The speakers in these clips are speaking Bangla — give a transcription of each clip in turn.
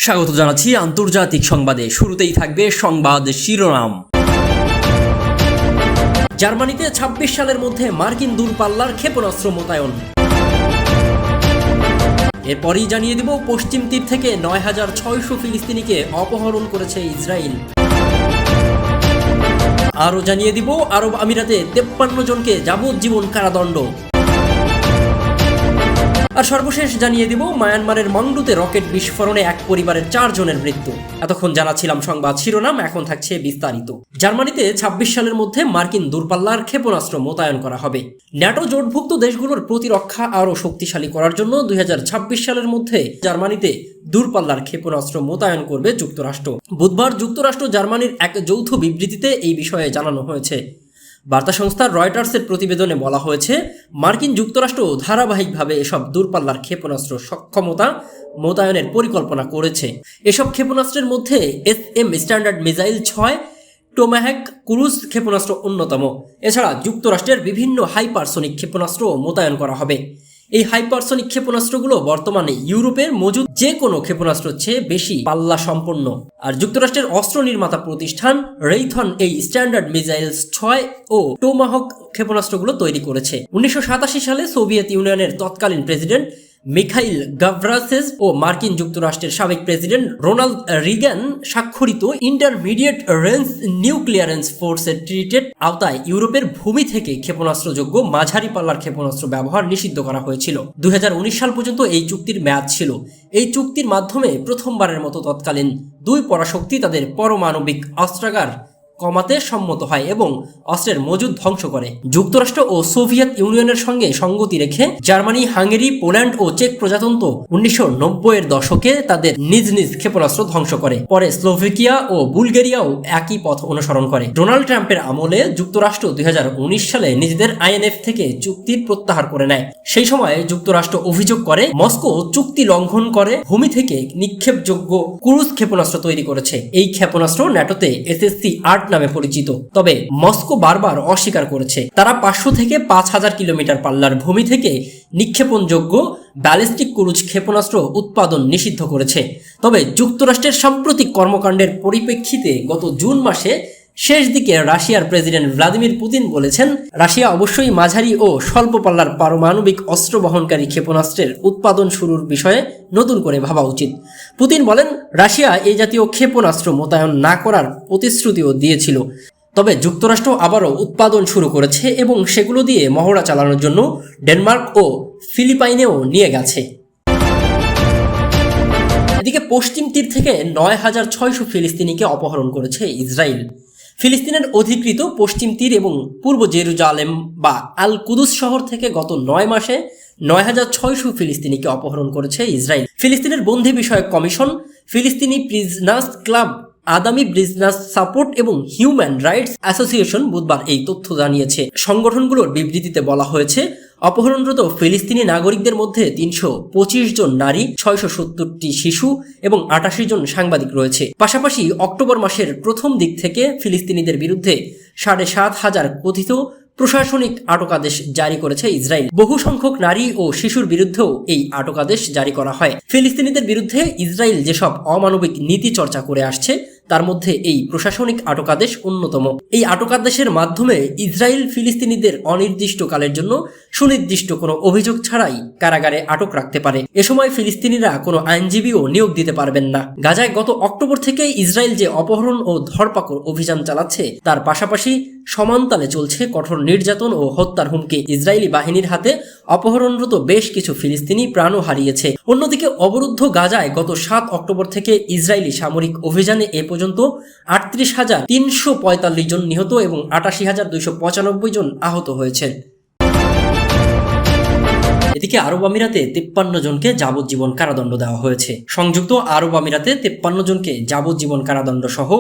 স্বাগত জানাচ্ছি আন্তর্জাতিক সংবাদে। শুরুতেই থাকবে সংবাদ শিরোনাম। জার্মানিতে ২৬ সালের মধ্যে মার্কিন দূরপাল্লার ক্ষেপণাস্ত্র মোতায়েন। এরপরই জানিয়ে দেব পশ্চিম তীর থেকে ৯,৬০০ ফিলিস্তিনিকে অপহরণ করেছে ইসরায়েল। আরও জানিয়ে দিব আরব আমিরাতে ৫৩ জনকে যাবজ্জীবন কারাদণ্ড। আর সর্বশেষ জানিয়ে দিব মায়ানমারের মংডুতে রকেট বিস্ফোরণে এক পরিবারের ৪ জনের মৃত্যু। এতক্ষণ জানাচ্ছিলাম সংবাদ শিরোনাম, এখন থাকছে বিস্তারিত। জার্মানিতে ২৬ সালের মধ্যে মার্কিন দূরপাল্লার ক্ষেপণাস্ত্র মোতায়েন করা হবে। ন্যাটো জোটভুক্ত দেশগুলোর প্রতিরক্ষা আরও শক্তিশালী করার জন্য ২০২৬ সালের মধ্যে জার্মানিতে দূরপাল্লার ক্ষেপণাস্ত্র মোতায়েন করবে যুক্তরাষ্ট্র। বুধবার যুক্তরাষ্ট্র জার্মানির এক যৌথ বিবৃতিতে এই বিষয়ে জানানো হয়েছে। বার্তা সংস্থা রয়টার্সের প্রতিবেদনে বলা হয়েছে, মার্কিন যুক্তরাষ্ট্র ধারাবাহিকভাবে এসব দূরপাল্লার ক্ষেপণাস্ত্র সক্ষমতা মোতায়েনের পরিকল্পনা করেছে। এসব ক্ষেপণাস্ত্রের মধ্যে SM স্ট্যান্ডার্ড মিসাইল ৬, টোমাহ্যাক ক্রুজ ক্ষেপণাস্ত্র অন্যতম। এছাড়া যুক্তরাষ্ট্রের বিভিন্ন হাইপারসনিক ক্ষেপণাস্ত্র মোতায়েন করা হবে। এই হাইপারসনিক ক্ষেপণাস্ত্রগুলো বর্তমানে ইউরোপের মজুদ যে কোনো ক্ষেপণাস্ত্রের চেয়ে বেশি পাল্লা সম্পন্ন। আর যুক্তরাষ্ট্রের অস্ত্র নির্মাতা প্রতিষ্ঠান রেইথন এই স্ট্যান্ডার্ড মিসাইলস ৬ ও টোমাহক ক্ষেপণাস্ত্রগুলো তৈরি করেছে। ১৯৮৭ সালে সোভিয়েত ইউনিয়নের তৎকালীন প্রেসিডেন্ট মিখাইল গাভরাসেস ও মার্কিন যুক্তরাষ্ট্রের সাবেক প্রেসিডেন্ট রোনাল্ড রিগান স্বাক্ষরিত ইন্টারমিডিয়েট রেঞ্জ নিউক্লিয়ারেন্স ফোর্সের ট্রিটের আওতায় ইউরোপের ভূমি থেকে ক্ষেপণাস্ত্রযোগ্য মাঝারি পাল্লার ক্ষেপণাস্ত্র ব্যবহার নিষিদ্ধ করা হয়েছিল। ২০১৯ সাল পর্যন্ত এই চুক্তির মেয়াদ ছিল। এই চুক্তির মাধ্যমে প্রথমবারের মতো তৎকালীন দুই পরাশক্তি তাদের পারমাণবিক অস্ত্রাগার কমাতে সম্মত হয় এবং অস্ত্রের মজুদ ধ্বংস করে। যুক্তরাষ্ট্র ও সোভিয়েত ইউনিয়নের সঙ্গে সঙ্গতি রেখে জার্মানি, হাঙ্গেরি, পোল্যান্ড ও চেক প্রজাতন্ত্র ১৯৯০-এর দশকে তাদের নিজ নিজ ক্ষেপণাস্ত্র ধ্বংস করে। পরে স্লোভাকিয়া ও বুলগেরিয়াও একই পথ অনুসরণ করে। ডোনাল্ড ট্রাম্পের আমলে যুক্তরাষ্ট্র ২০১৯ সালে নিজেদের INF থেকে চুক্তির প্রত্যাহার করে নেয়। সেই সময় যুক্তরাষ্ট্র অভিযোগ করে মস্কো চুক্তি লঙ্ঘন করে ভূমি থেকে নিক্ষেপযোগ্য ক্রুজ ক্ষেপণাস্ত্র তৈরি করেছে। এই ক্ষেপণাস্ত্র ন্যাটোতে SSC-8 নামে পরিচিত। তবে মস্কো বারবার অস্বীকার করেছে। তারা ৫০০ থেকে ৫,০০০ কিলোমিটার পাল্লার ভূমি থেকে নিক্ষেপণযোগ্য ব্যালিস্টিক ক্রুজ ক্ষেপণাস্ত্র উৎপাদন নিষিদ্ধ করেছে। তবে যুক্তরাষ্ট্রের সাম্প্রতিক কর্মকাণ্ডের পরিপ্রেক্ষিতে গত জুন মাসে শেষ দিকে রাশিয়ার প্রেসিডেন্ট ভ্লাদিমির পুতিন বলেছেন, রাশিয়া অবশ্যই মাঝারি ও স্বল্প পাল্লার পারমাণবিক অস্ত্র বহনকারী ক্ষেপণাস্ত্রের উৎপাদন শুরুর বিষয়ে নতুন করে ভাবা উচিত। পুতিন বলেন, রাশিয়া এই জাতীয় ক্ষেপণাস্ত্র মোতায়েন না করার প্রতিশ্রুতিও দিয়েছিল। তবে যুক্তরাষ্ট্র আবারও উৎপাদন শুরু করেছে এবং সেগুলো দিয়ে মহড়া চালানোর জন্য ডেনমার্ক ও ফিলিপাইনেও নিয়ে গেছে। এদিকে পশ্চিম তীর থেকে ৯,৬০০ ফিলিস্তিনিকে অপহরণ করেছে ইসরায়েল। ফিলিস্তিনের অধিকৃত পশ্চিম তীর এবং পূর্ব জেরুজালেম বা আল কুদুস শহর থেকে গত ৯ মাসে ৯,৬০০ ফিলিস্তিনিকে অপহরণ করেছে ইসরায়েল। ফিলিস্তিনের বন্দী বিষয়ক কমিশন, ফিলিস্তিনি প্রিজনার্স ক্লাব, আদামি প্রিজনার্স সাপোর্ট এবং হিউম্যান রাইটস অ্যাসোসিয়েশন বুধবার এই তথ্য জানিয়েছে। সংগঠনগুলোর বিবৃতিতে বলা হয়েছে, অপহরণরত ফিলিস্তিনি নাগরিকদের মধ্যে ৩২৫ জন নারী, ৬৭০টি শিশু এবং ৮৮ জন সাংবাদিক রয়েছে। পাশাপাশি অক্টোবর মাসের প্রথম দিক থেকে ফিলিস্তিনিদের বিরুদ্ধে ৭,৫০০ কথিত প্রশাসনিক আটকাদেশ জারি করেছে ইসরায়েল। বহু সংখ্যক নারী ও শিশুর বিরুদ্ধেও এই আটকাদেশ জারি করা হয়। ফিলিস্তিনিদের বিরুদ্ধে ইসরায়েল যেসব অমানবিক নীতি চর্চা করে আসছে তার মধ্যে এই প্রশাসনিক আটকাদেশ অন্যতম। এই আটকাদেশের মাধ্যমে ইসরায়েল ফিলিস্তিনিদের অনির্দিষ্টকালের জন্য সুনির্দিষ্ট কোনো অভিযোগ ছাড়াই কারাগারে আটক রাখতে পারে। এ সময় ফিলিস্তিনিরা কোনো আইনজীবীও নিয়োগ দিতে পারবেন না। গাজায় গত অক্টোবর থেকে ইসরায়েল যে অপহরণ ও ধরপাকড় অভিযান চালাচ্ছে তার পাশাপাশি সমানতালে চলছে কঠোর নির্যাতন ও হত্যার হুমকি। ইসরায়েলি বাহিনীর হাতে অপহরণরত বেশ কিছু ফিলিস্তিনি প্রাণও হারিয়েছে। অন্যদিকে অবরুদ্ধ গাজায় গত ৭ অক্টোবর থেকে ইসরায়েলি সামরিক অভিযানে এ পর্যন্ত ৩৮,৩৪৫ জন নিহত এবং ৮৮,২৯৫ জন আহত হয়েছেন। এদিকে আরব আমিরাতে ৫৩ জনকে যাবজ্জীবন কারাদণ্ড দেওয়া হয়েছে। সংযুক্ত আরব আমিরাতে ৫৩ জনকে যাবজ্জীবন কারাদণ্ড সহ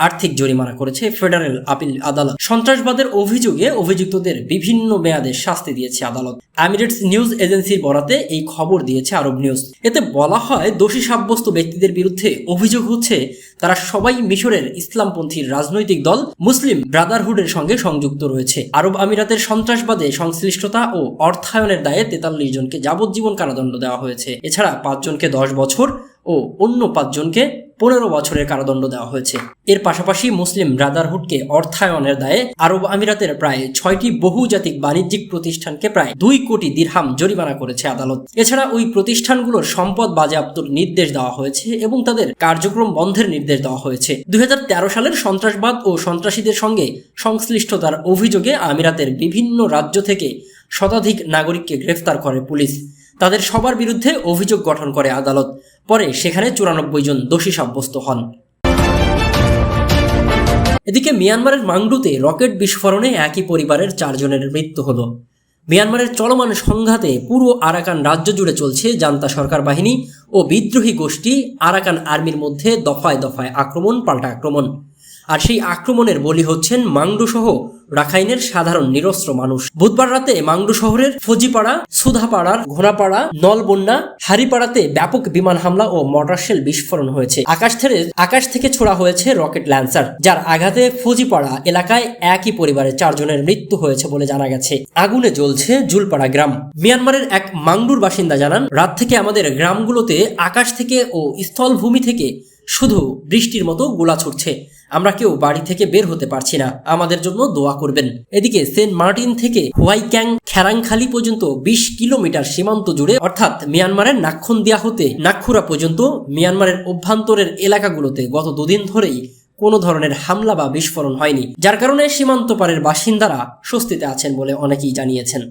আর্থিক জরিমানা করেছে ফেডারেল আপিল আদালত। সন্ত্রাসবাদের অভিযোগে অভিযুক্তদের বিভিন্ন মেয়াদে শাস্তি দিয়েছে আদালত। এমিরেটস নিউজ এজেন্সির বরাতে এই খবর দিয়েছে আরব নিউজ। এতে বলা হয়, দোষী সাব্যস্ত ব্যক্তিদের বিরুদ্ধে অভিযোগ হচ্ছে তারা সবাই মিশরের ইসলামপন্থী রাজনৈতিক দল মুসলিম ব্রাদারহুডের সঙ্গে সংযুক্ত রয়েছে। আরব আমিরাতের সন্ত্রাসবাদে সংশ্লিষ্টতা ও অর্থায়নের দায়ে ৪৩ জনকে যাবজ্জীবন কারাদণ্ড দেওয়া হয়েছে। এছাড়া ৫ জনকে ১০ বছর ও অন্য 5 জনকে 15 বছরের কারাদণ্ড দেওয়া হয়েছে। এর পাশাপাশি মুসলিম ব্রাদারহুডকে অর্থায়নের দায়ে আরব আমিরাতের প্রায় 6টি বহুজাতিক বাণিজ্যিক প্রতিষ্ঠানকে প্রায় 2 কোটি দিরহাম জরিমানা করেছে আদালত। এছাড়া ওই প্রতিষ্ঠানগুলোর সম্পদ বাজেয়াপ্তর নির্দেশ দেওয়া হয়েছে এবং তাদের কার্যক্রম বন্ধের নির্দেশ দেওয়া হয়েছে। 2013 সালের সন্ত্রাসবাদ ও সন্ত্রাসীদের সঙ্গে সংশ্লিষ্টতার অভিযোগে আমিরাতের বিভিন্ন রাজ্য থেকে শতাধিক নাগরিককে গ্রেফতার করে পুলিশ। তাদের সবার বিরুদ্ধে অভিযোগ গঠন করে আদালত। পরে সেখানে 94 জন দোষী সাব্যস্ত হন। এদিকে মিয়ানমারের মাংডুতে রকেট বিস্ফোরণে একই পরিবারের 4 জনের মৃত্যু হলো। মিয়ানমারের চলমান সংঘাতে পুরো আরাকান রাজ্য জুড়ে চলছে জান্তা সরকার বাহিনী ও বিদ্রোহী গোষ্ঠী আরাকান আর্মির মধ্যে দফায় দফায় আক্রমণ পাল্টা আক্রমণ। আর সেই আক্রমণের বলি হচ্ছেন মাংডু সহ রাখাইনের সাধারণ নিরস্ত্র মানুষ। বুধবার রাতে মাংডু শহরের ফজিপাড়া, সুধাপাড়ার ঘোড়াপাড়া, নলবন্যা, হারিপাড়াতে ব্যাপক বিমান হামলা ও মর্টার বিস্ফোরণ হয়েছে। আকাশ থেকে ছোড়া হয়েছে রকেট ল্যান্সার, যার আঘাতে ফজিপাড়া এলাকায় একই পরিবারের 4 জনের মৃত্যু হয়েছে বলে জানা গেছে। আগুনে জ্বলছে জুলপাড়া গ্রাম। মিয়ানমারের এক মাংডুর বাসিন্দা জানান, রাত থেকে আমাদের গ্রামগুলোতে আকাশ থেকে ও স্থলভূমি থেকে শুধু বৃষ্টির মতো গোলা ছুটছে। আমরা কেউ বাড়ি থেকে বের হতে পারছি না, আমাদের জন্য দোয়া করবেন। এদিকে সেন্ট মার্টিন থেকে হুয়াইক্যাং খেরাংখালি পর্যন্ত 20 কিলোমিটার সীমান্ত জুড়ে, অর্থাৎ মিয়ানমারের নাক্ষন্দিয়া হতে নাগখুরা পর্যন্ত মিয়ানমারের অভ্যন্তরের এলাকাগুলোতে গত 2 দিন ধরেই কোনো ধরনের হামলা বা বিস্ফোরণ হয়নি, যার কারণে সীমান্ত পারের বাসিন্দারা স্বস্তিতে আছেন বলে অনেকেই জানিয়েছেন।